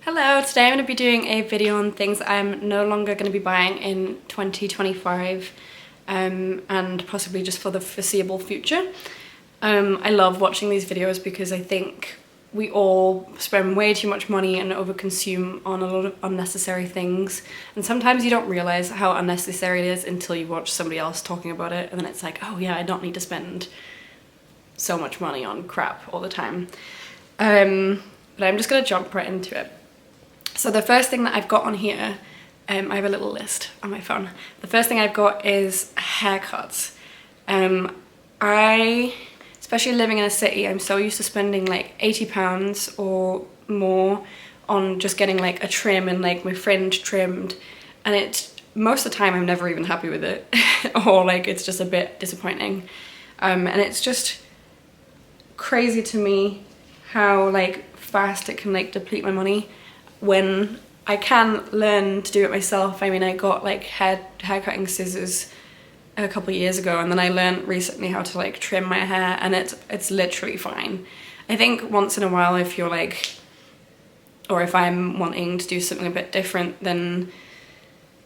Hello, today I'm going to be doing a video on things I'm no longer going to be buying in 2025 and possibly just for the foreseeable future. I love watching these videos because I think we all spend way too much money and overconsume on a lot of unnecessary things, and sometimes you don't realise how unnecessary it is until you watch somebody else talking about it, and then it's like, oh yeah, I don't need to spend so much money on crap all the time. But I'm just going to jump right into it. So the first thing that I've got on here, I have a little list on my phone. The first thing I've got is haircuts. Especially living in a city, I'm so used to spending like £80 or more on just getting like a trim and like my fringe trimmed, and most of the time I'm never even happy with it or like it's just a bit disappointing. And it's just crazy to me how like fast it can like deplete my money when I can learn to do it myself. I mean, I got like hair cutting scissors a couple of years ago, and then I learned recently how to like trim my hair, and it's literally fine. I think once in a while, if you're like, or if I'm wanting to do something a bit different, then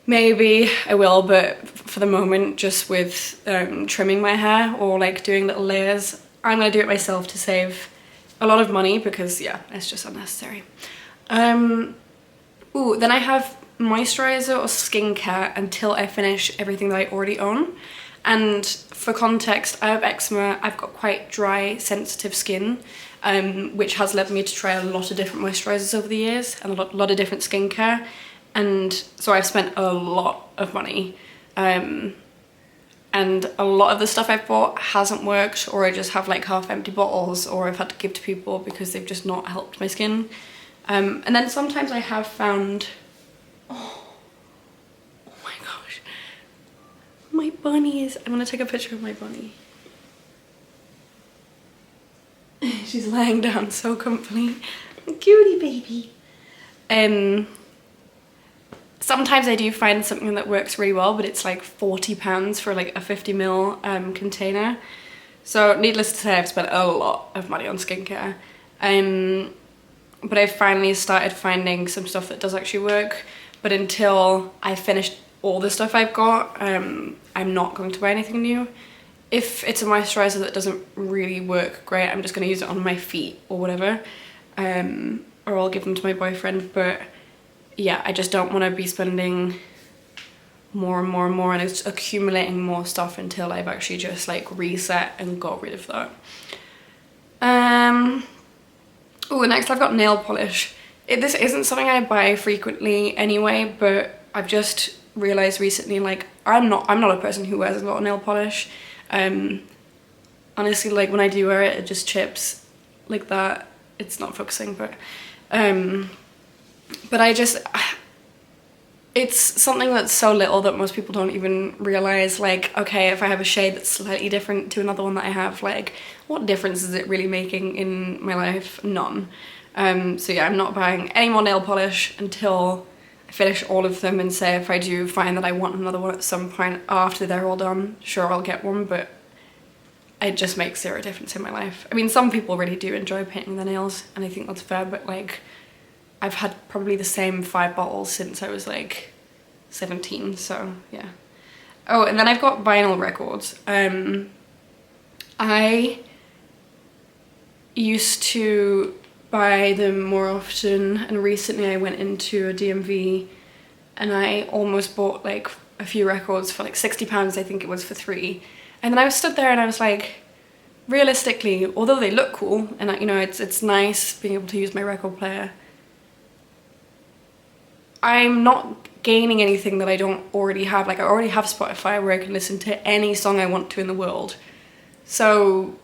maybe I will, but for the moment, just with trimming my hair or like doing little layers, I'm gonna do it myself to save a lot of money because yeah, it's just unnecessary. Then I have moisturizer or skincare until I finish everything that I already own. And for context, I have eczema. I've got quite dry, sensitive skin, which has led me to try a lot of different moisturizers over the years and a lot of different skincare. And so I've spent a lot of money. And a lot of the stuff I've bought hasn't worked, or I just have like half empty bottles, or I've had to give to people because they've just not helped my skin. And then sometimes I have found, oh my gosh, my bunny is, I'm gonna take a picture of my bunny. She's lying down so comfily. Cutie baby. Sometimes I do find something that works really well, but it's like £40 for like a 50ml container. So needless to say, I've spent a lot of money on skincare. But I've finally started finding some stuff that does actually work. But until I finish all the stuff I've got, I'm not going to buy anything new. If it's a moisturizer that doesn't really work great, I'm just going to use it on my feet or whatever. Or I'll give them to my boyfriend. But yeah, I just don't want to be spending more and more and more and it's accumulating more stuff until I've actually just like reset and got rid of that. Next I've got nail polish. This isn't something I buy frequently anyway, but I've just realised recently, like, I'm not a person who wears a lot of nail polish. Honestly, like, when I do wear it, it just chips like that. It's not focusing, but it's something that's so little that most people don't even realise, like, okay, if I have a shade that's slightly different to another one that I have, like, what difference is it really making in my life? None. So yeah, I'm not buying any more nail polish until I finish all of them, and say if I do find that I want another one at some point after they're all done, sure, I'll get one, but it just makes zero difference in my life. I mean, some people really do enjoy painting their nails, and I think that's fair, but like, I've had probably the same 5 bottles since I was like 17, so yeah. Oh, and then I've got vinyl records. I used to buy them more often, and recently I went into a DMV and I almost bought like a few records for like £60, I think it was, for 3. And then I was stood there and I was like, realistically, although they look cool and you know, it's nice being able to use my record player, I'm not gaining anything that I don't already have. Like, I already have Spotify where I can listen to any song I want to in the world. So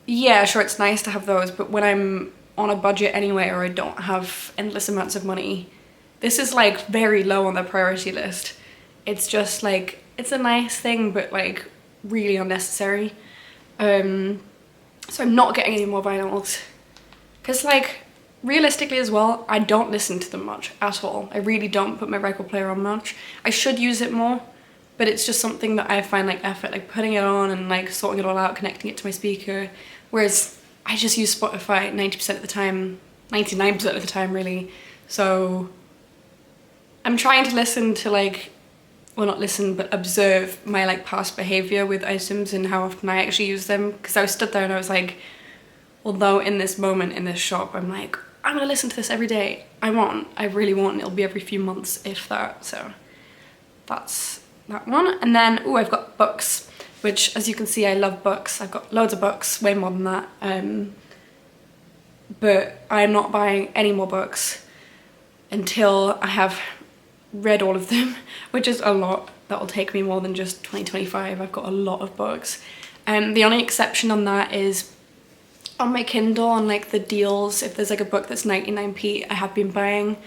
yeah, sure, it's nice to have those, but when I'm on a budget anyway, or I don't have endless amounts of money, this is like very low on the priority list. It's just like, it's a nice thing, but like really unnecessary. So I'm not getting any more vinyls, because like, realistically as well, I don't listen to them much at all. I really don't put my record player on much. I should use it more, but it's just something that I find like effort, like putting it on and like sorting it all out, connecting it to my speaker, whereas I just use Spotify 90% of the time 99% of the time really. So I'm trying to listen to like, well not listen, but observe my like past behaviour with items and how often I actually use them. Because I was stood there and I was like, although in this moment in this shop I'm like, I'm gonna listen to this every day. I really won't. It'll be every few months, if that. So that's that one. And then, oh, I've got books, which as you can see, I love books. I've got loads of books, way more than that. But I'm not buying any more books until I have read all of them, which is a lot. That will take me more than just 2025. I've got a lot of books. The only exception on that is on my Kindle, on like the deals, if there's like a book that's 99p, I have been buying.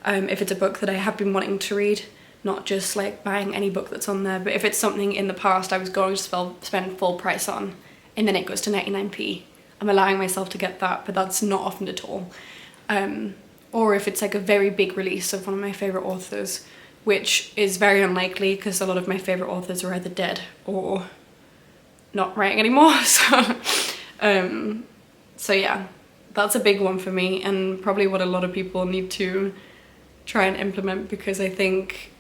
If it's a book that I have been wanting to read, not just like buying any book that's on there, but if it's something in the past I was going to spend full price on and then it goes to 99p, I'm allowing myself to get that, but that's not often at all. Or if it's like a very big release of one of my favourite authors, which is very unlikely because a lot of my favourite authors are either dead or not writing anymore. So yeah, that's a big one for me, and probably what a lot of people need to try and implement, because I think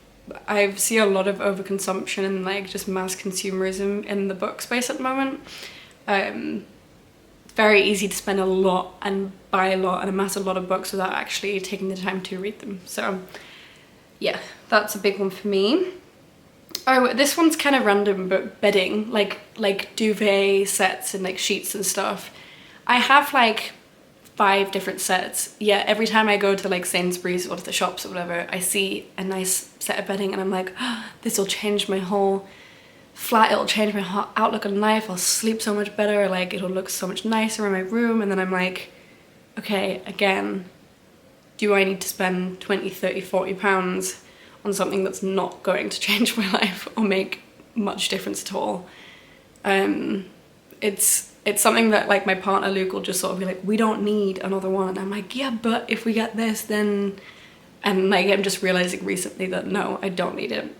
I see a lot of overconsumption and like just mass consumerism in the book space at the moment. It's very easy to spend a lot and buy a lot and amass a lot of books without actually taking the time to read them. So yeah, that's a big one for me. Oh, this one's kind of random, but bedding, like duvet sets and like sheets and stuff. I have like 5 different sets. Yeah, every time I go to like Sainsbury's or to the shops or whatever, I see a nice set of bedding and I'm like, oh, this will change my whole flat, it'll change my whole outlook on life, I'll sleep so much better, like it'll look so much nicer in my room. And then I'm like, okay, again, do I need to spend 20, 30, 40 pounds on something that's not going to change my life or make much difference at all? It's something that like my partner Luke will just sort of be like, we don't need another one. And I'm like, yeah, but if we get this, then... And like I'm just realizing recently that no, I don't need it.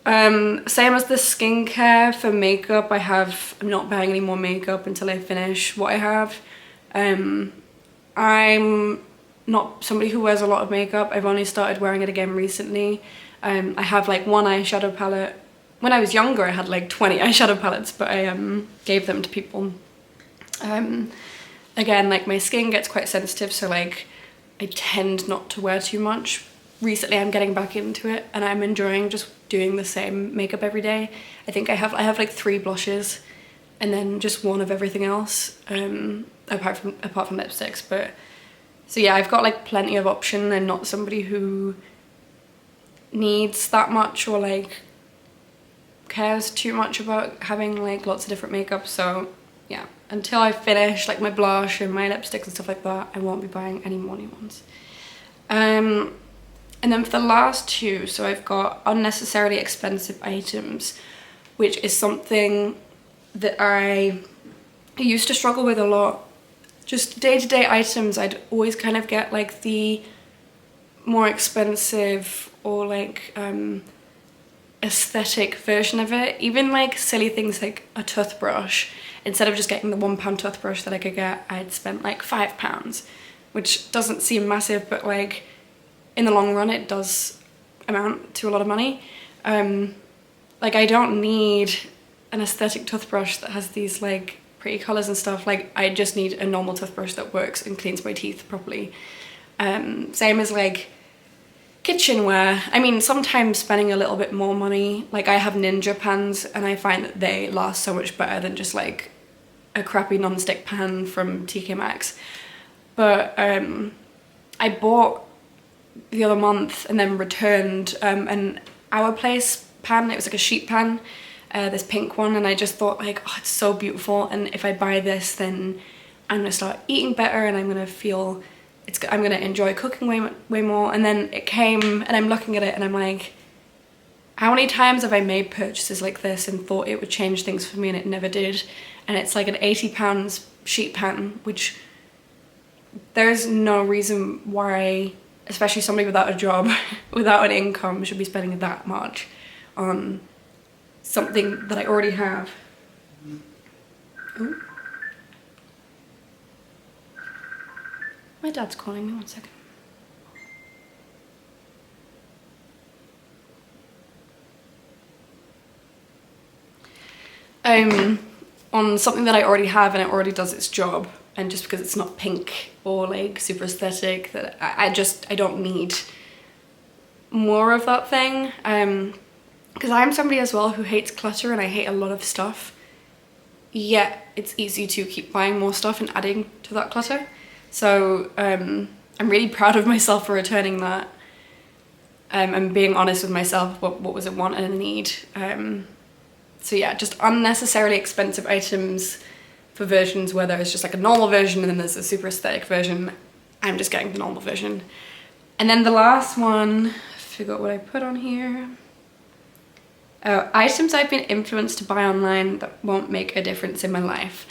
Same as the skincare. For makeup, I'm not buying any more makeup until I finish what I have. I'm not somebody who wears a lot of makeup. I've only started wearing it again recently. I have like one eyeshadow palette. When I was younger I had like 20 eyeshadow palettes, but I gave them to people. Again, like my skin gets quite sensitive, so like I tend not to wear too much. Recently I'm getting back into it and I'm enjoying just doing the same makeup every day. I think I have like 3 blushes and then just one of everything else, apart from lipsticks. But so yeah, I've got like plenty of option. I'm not somebody who needs that much or like cares too much about having like lots of different makeup. So yeah, until I finish like my blush and my lipsticks and stuff like that, I won't be buying any more new ones. And then for the last 2, so I've got unnecessarily expensive items, which is something that I used to struggle with a lot. Just day-to-day items, I'd always kind of get like the more expensive or like aesthetic version of it. Even like silly things like a toothbrush, instead of just getting the £1 toothbrush that I could get, I'd spent like £5, which doesn't seem massive, but like in the long run it does amount to a lot of money. Like I don't need an aesthetic toothbrush that has these like pretty colours and stuff. Like I just need a normal toothbrush that works and cleans my teeth properly. Same as like kitchenware. I mean, sometimes spending a little bit more money, like I have Ninja pans and I find that they last so much better than just like a crappy non-stick pan from TK Maxx. But I bought the other month and then returned an Our Place pan. It was like a sheet pan, this pink one, and I just thought like, oh, it's so beautiful, and if I buy this then I'm gonna start eating better and I'm gonna feel I'm gonna enjoy cooking way more. And then it came and I'm looking at it and I'm like, how many times have I made purchases like this and thought it would change things for me and it never did? And it's like an £80 sheet pan, which there's no reason why, especially somebody without a job, without an income, should be spending that much on something that I already have. Ooh. My dad's calling me, 1 second. On something that I already have and it already does its job, and just because it's not pink or like super aesthetic, that I don't need more of that thing. Because I'm somebody as well who hates clutter and I hate a lot of stuff, yet it's easy to keep buying more stuff and adding to that clutter. So I'm really proud of myself for returning that, and being honest with myself, what was it want and a need. So yeah, just unnecessarily expensive items for versions where there's just like a normal version and then there's a super aesthetic version. I'm just getting the normal version. And then the last one, I forgot what I put on here. Oh, items I've been influenced to buy online that won't make a difference in my life.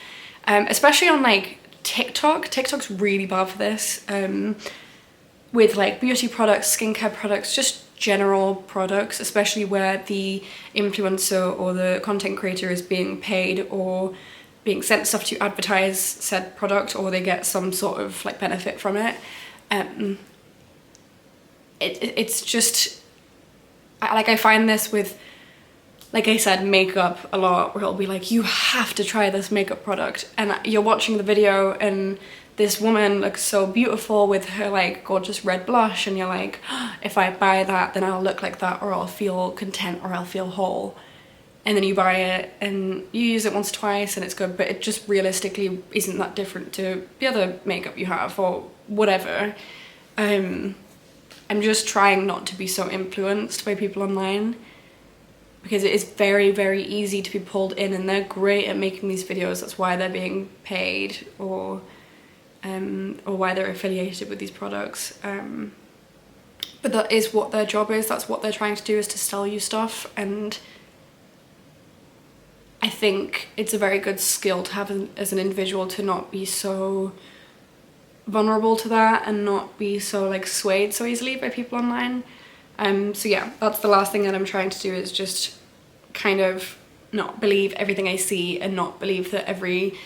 Especially on like TikTok. TikTok's really bad for this. With like beauty products, skincare products, just general products, especially where the influencer or the content creator is being paid or being sent stuff to advertise said product, or they get some sort of like benefit from it. It's just, I find this with, like I said, makeup a lot, where it'll be like, you have to try this makeup product, and you're watching the video and this woman looks so beautiful with her like gorgeous red blush, and you're like, oh, if I buy that then I'll look like that, or I'll feel content, or I'll feel whole. And then you buy it and you use it once or twice and it's good, but it just realistically isn't that different to the other makeup you have or whatever. I'm just trying not to be so influenced by people online, because it is very, very easy to be pulled in, and they're great at making these videos. That's why they're being paid, or why they're affiliated with these products. But that is what their job is. That's what they're trying to do, is to sell you stuff. And I think it's a very good skill to have as an individual, to not be so vulnerable to that and not be so like swayed so easily by people online. So yeah, that's the last thing that I'm trying to do, is just kind of not believe everything I see, and not believe that every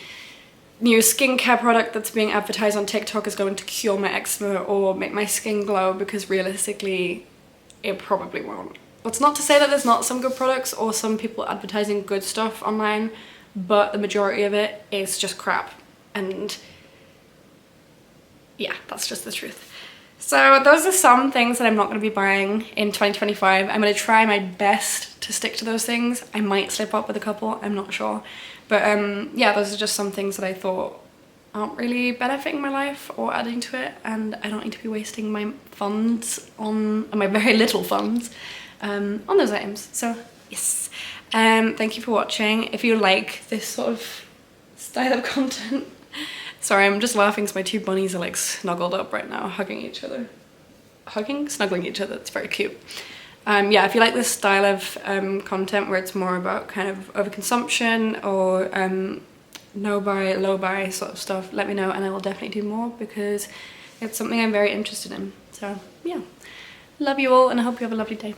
new skincare product that's being advertised on TikTok is going to cure my eczema or make my skin glow, because realistically it probably won't. That's not to say that there's not some good products or some people advertising good stuff online, but the majority of it is just crap. And yeah, that's just the truth. So those are some things that I'm not going to be buying in 2025. I'm going to try my best to stick to those things. I might slip up with a couple, I'm not sure. But yeah, those are just some things that I thought aren't really benefiting my life or adding to it, and I don't need to be wasting my funds on, my very little funds, on those items. So yes, thank you for watching. If you like this sort of style of content, sorry, I'm just laughing because my two bunnies are like snuggled up right now, hugging each other. Snuggling each other, it's very cute. Yeah, if you like this style of content where it's more about kind of overconsumption or no buy, low buy sort of stuff, let me know and I will definitely do more, because it's something I'm very interested in. So yeah, love you all and I hope you have a lovely day.